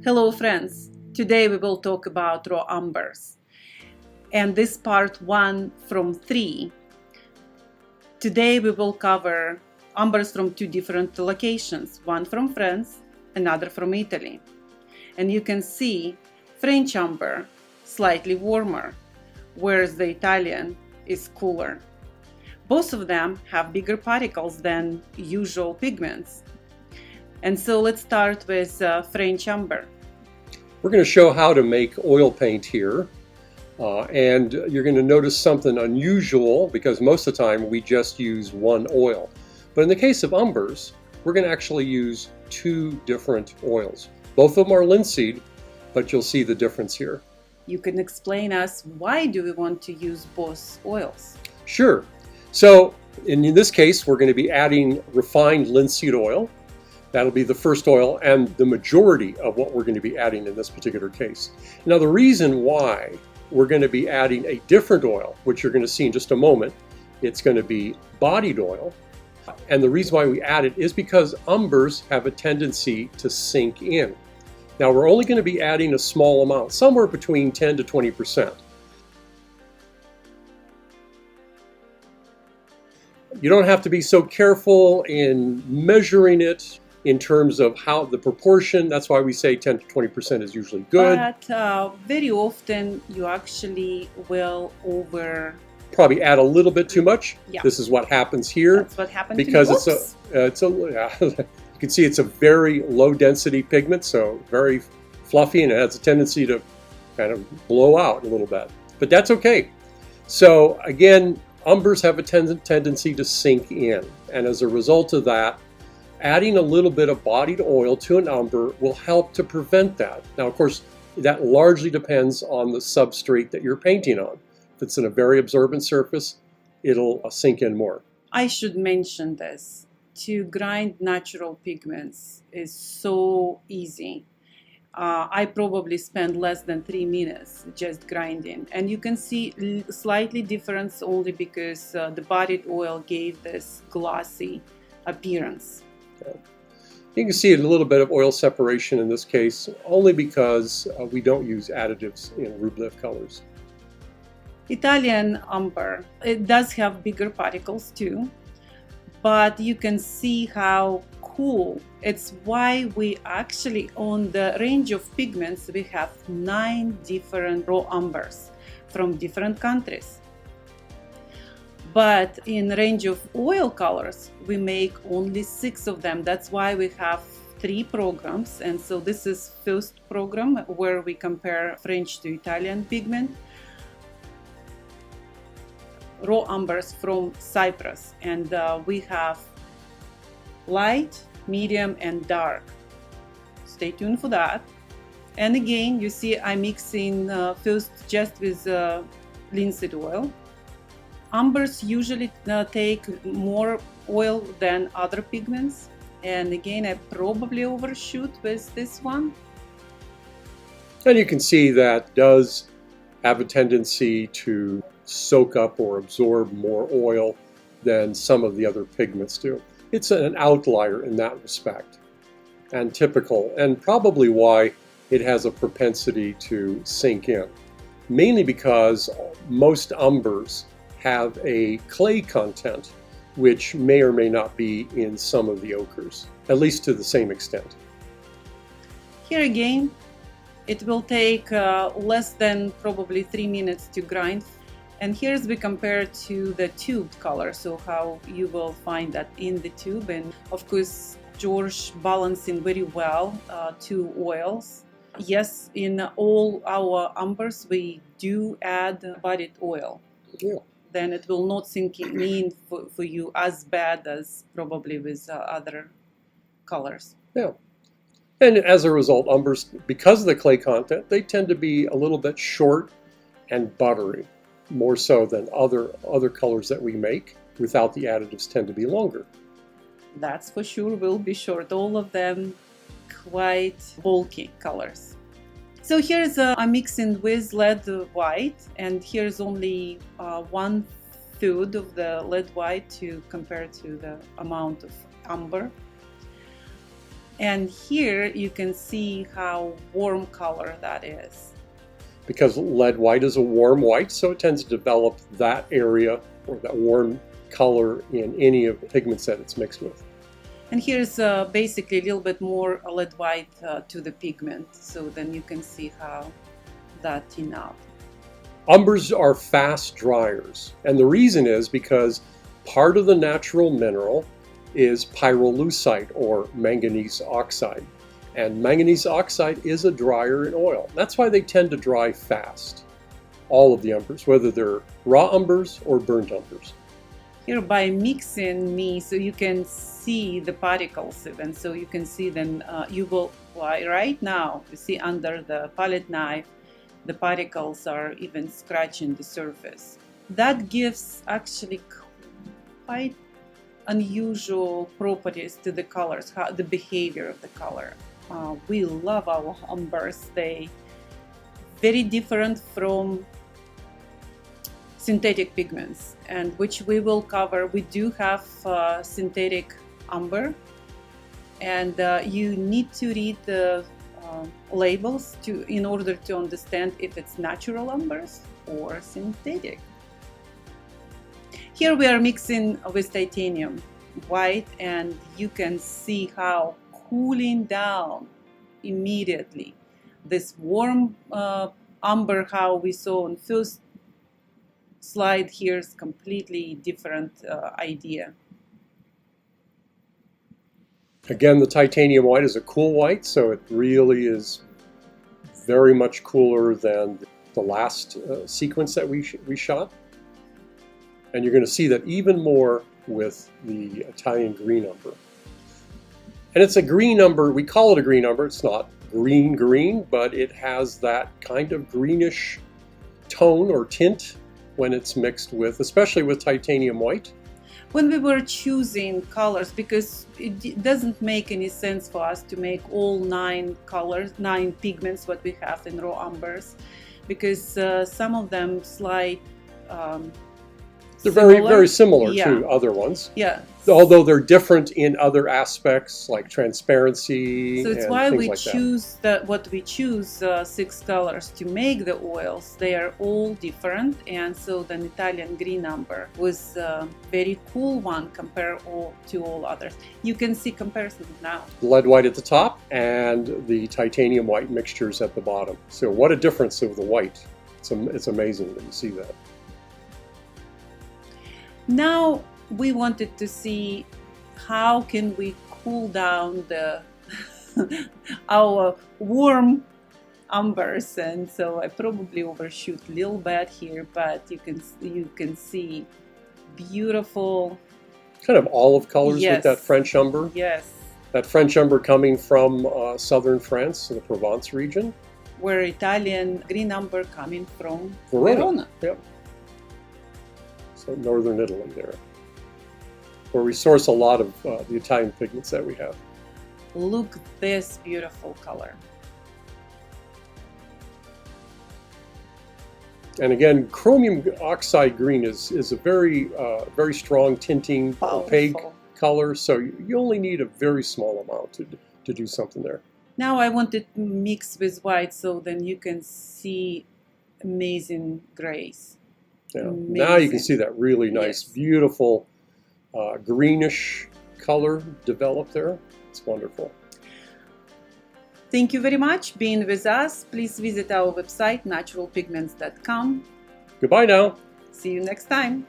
Hello friends, today we will talk about raw umbers, and this part 1 from 3. Today we will cover umbers from two different locations, one from France, another from Italy. And you can see French umber slightly warmer, whereas the Italian is cooler. Both of them have bigger particles than usual pigments. And so let's start with French umber. We're going to show how to make oil paint here, and you're going to notice something unusual because most of the time we just use one oil. But in the case of umbers, we're going to actually use two different oils. Both of them are linseed, but you'll see the difference here. You can explain us why do we want to use both oils? Sure. So in this case, we're going to be adding refined linseed oil. That'll be the first oil and the majority of what we're going to be adding in this particular case. Now, the reason why we're going to be adding a different oil, which you're going to see in just a moment, it's going to be bodied oil. And the reason why we add it is because umbers have a tendency to sink in. Now, we're only going to be adding a small amount, somewhere between 10 to 20%. You don't have to be so careful in measuring it in terms of how the proportion. That's why we say 10 to 20% is usually good. But very often you actually will Probably add a little bit too much. Yeah. This is what happens here. That's what happened because to me. you can see it's a very low density pigment, so very fluffy, and it has a tendency to kind of blow out a little bit. But that's okay. So again, umbers have a tendency to sink in, and as a result of that, adding a little bit of bodied oil to an umber will help to prevent that. Now, of course, that largely depends on the substrate that you're painting on. If it's in a very absorbent surface, it'll sink in more. I should mention this. To grind natural pigments is so easy. I probably spend less than 3 minutes just grinding. And you can see slightly difference only because the bodied oil gave this glossy appearance. You can see a little bit of oil separation in this case, only because we don't use additives in Rublev colors. Italian umber, it does have bigger particles too, but you can see how cool. It's why we actually, on the range of pigments, we have 9 different raw umbers from different countries. But in range of oil colors, we make only 6 of them. That's why we have 3 programs. And so this is first program where we compare French to Italian pigment. Raw umbers from Cyprus. And we have light, medium, and dark. Stay tuned for that. And again, you see I'm mixing first just with linseed oil. Umbers usually take more oil than other pigments, and again I probably overshoot with this one. And you can see that does have a tendency to soak up or absorb more oil than some of the other pigments do. It's an outlier in that respect, and typical, and probably why it has a propensity to sink in, mainly because most umbers have a clay content, which may or may not be in some of the ochres, at least to the same extent. Here again, it will take less than probably 3 minutes to grind. And here's we compare to the tubed color, so how you will find that in the tube. And of course, George balancing very well 2 oils. Yes, in all our umbers, we do add bodied oil. Yeah. Then it will not sink in for you as bad as probably with other colors. Yeah. And as a result, umbers, because of the clay content, they tend to be a little bit short and buttery, more so than other colors that we make. Without the additives tend to be longer. That's for sure will be short. All of them quite bulky colors. So here's I'm mixing with lead white, and here's only 1/3 of the lead white to compare to the amount of umber. And here you can see how warm color that is. Because lead white is a warm white, so it tends to develop that area or that warm color in any of the pigments that it's mixed with. And here's basically a little bit more lead white to the pigment, so then you can see how that turned out. Umbers are fast dryers, and the reason is because part of the natural mineral is pyrolusite or manganese oxide. And manganese oxide is a dryer in oil. That's why they tend to dry fast. All of the umbers, whether they're raw umbers or burnt umbers. Here by mixing me, so you can see the particles even, so you can see them, you will, right now, you see under the palette knife, the particles are even scratching the surface. That gives actually quite unusual properties to the colors, how the behavior of the color. We love our umbers. They very different from synthetic pigments, and which we will cover. We do have synthetic umber, and you need to read the labels in order to understand if it's natural umbers or synthetic. Here we are mixing with titanium white, and you can see how cooling down immediately. This warm umber, how we saw on first slide, here is completely different idea. Again, the titanium white is a cool white, so it really is very much cooler than the last sequence that we shot. And you're going to see that even more with the Italian green umber. And it's a green umber. We call it a green umber. It's not green, but it has that kind of greenish tone or tint when it's mixed with, especially with titanium white. When we were choosing colors, because it doesn't make any sense for us to make all 9 colors, 9 pigments what we have in raw umbers, because some of them slight they're very similar to other ones. Yeah. Although they're different in other aspects like transparency. So it's and why things we like choose what we choose 6 colors to make the oils. They are all different, and so the Italian green umber was a very cool one compared to all others. You can see comparison now. Lead white at the top and the titanium white mixtures at the bottom. So what a difference of the white. It's amazing that you see that. Now we wanted to see how can we cool down the our warm umbers, and so I probably overshoot a little bit here, but you can see beautiful kind of olive colors. Yes. With that French umber. Yes. That French umber coming from southern France, the Provence region. Where Italian green umber coming from Verona. Yep. So northern Italy there, where we source a lot of the Italian pigments that we have. Look this beautiful color. And again, chromium oxide green is a very strong tinting, opaque color, so you only need a very small amount to do something there. Now I wanted to mix with white, so then you can see amazing grays. Yeah. Now you can see that really nice, beautiful greenish color develop there. It's wonderful. Thank you very much for being with us. Please visit our website, naturalpigments.com. Goodbye now. See you next time.